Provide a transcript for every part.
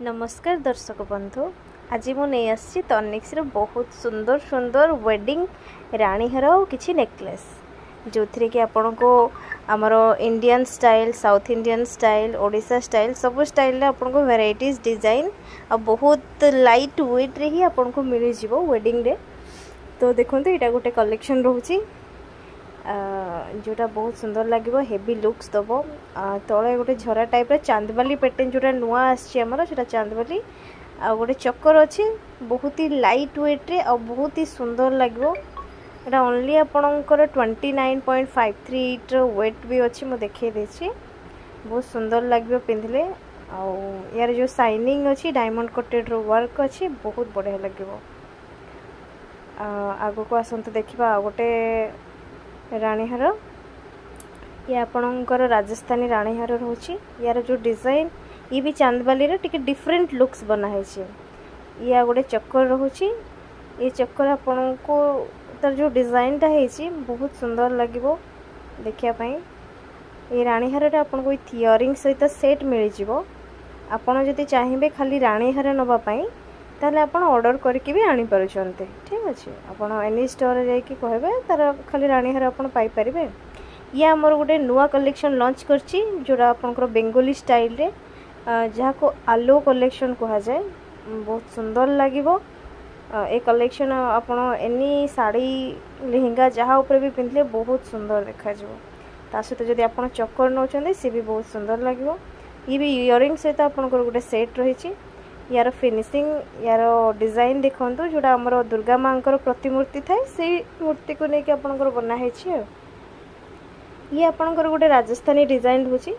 नमस्कार दर्शक बंधु। आज मुझे तनिक्स बहुत सुंदर सुंदर वेडिंग रानीहार और किसी नेकलेस जो थी कि आपण को आमर Indian style, south Indian style, Odisha style सब स्टाइल आपन को वेराइटीज डिजाइन आ बहुत लाइट वेट रे ही आपन को मिल जिवो वेडिंग रे। तो देखो यहाँ गोटे कलेक्शन रोची जोटा बहुत सुंदर लगे, हेवी लुक्स दब। तले गोटे झरा टाइप चांदबाली पैटर्न जोटा नुआ आमर से चांदबाली आ गोटे चक्कर अच्छे बहुत ही लाइट वेट रे आ बहुत ही सुंदर लगे। यहाँ ओनली आपणकर 29.53 वेट भी अच्छी मुझे देखे देछि। बहुत सुंदर लगे पिंधले यार जो शाइनिंग अच्छी डायमंड कटेड वर्क अच्छी बहुत बढ़िया लगे। आग को आसतु देखा गोटे रानीहार, ये आपणकर राजस्थानी रानीहार रोची। यार जो डिजाइन ये भी चांदबाली रे टिके डिफरेंट लुक्स बना है। या गोटे चक्कर रोची, ये चक्कर आपन को तर जो डिजाइन टा है बहुत सुंदर लगे देखापी। ये रानीहार आपन को इयरिंग सहित सेट मिल जाव। आपड़ जदि चाहिए खाली रानीहार नापी ताले आपण ऑर्डर करके भी आनी पारुछन्ते। ठीक अच्छे, आपण एनी स्टोर जाइए कहबे तार खाली रानीहार आपण पाई परिबे। ये आमर गोटे नुआ कलेक्शन लॉन्च करछि जोड़ा आपनकर बेंगोली स्टाइल रे जहाँ को आलो कलेक्शन कहा जाए। बहुत सुंदर लगिवो ए कलेक्शन। आपण एनी साड़ी लेहेंगा जहाँ ऊपर भी पिंधले बहुत सुंदर देखा जो। ता सहित जदि आपण चक्कर नौचंदे से भी बहुत सुंदर लगिवो। ये भी इयरिंग सहित आपनकर गोटे सेट रही। यार फिनिशिंग यार डिजाइन देखो जोड़ा आमर दुर्गा माँ प्रतिमूर्ति थाए से मूर्ति को लेकिन आपनकर बना है। ये आपनकर गोटे राजस्थानी डिजाइन होची।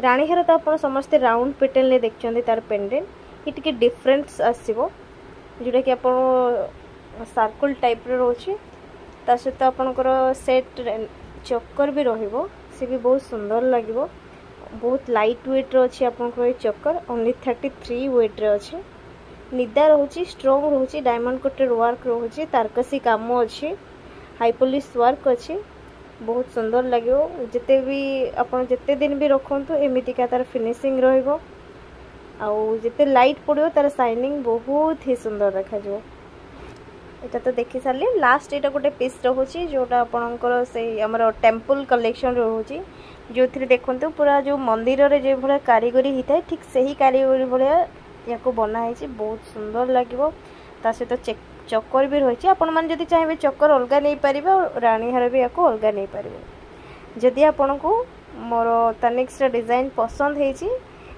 रानीहार तो आप समस्ते राउंड पैटर्न ले देखते तार पेंडेंट ये टिके डिफरेंस आसो जोटा कि आप सर्कल टाइप रोचे। ता सहित आपनकर सेट चक्कर भी रहिबो से भी बहुत सुंदर लगे। बहुत लाइट वेट अच्छी आपनकर चक्कर ओनली 33 वेट रे अच्छे। Nida रोची, strong रोची, diamond कटेड work रोची, tarakasi काम अच्छी, हाई पॉलिश वर्क अच्छी। बहुत सुंदर लगे। जिते भी आपन जिते दिन भी रखंतु एमितिका तार फिनिशिंग रहिबो आउ जिते लाइट पड़ो तार शाइनिंग बहुत ही सुंदर देखा जो। एटा तो देखि सारली। लास्ट एटा गोटे पीस रोची जोटा आपनकर से हमर टेंपल कलेक्शन रोची जो थी देखते पूरा जो मंदिर रे जो भाया कारीगरी होता है ठीक से ही कारीगरी भाया या बना है। बहुत सुंदर लगे। ता सहित चक्कर भी रही। आपण मैंने जदि चाहिए चक्कर अलग नहीं पारे और रानीहार भी या अलग नहीं पारे। जदि आपण को मोर तनिक्स डिजाइन पसंद है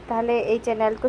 ताले ए चैनल को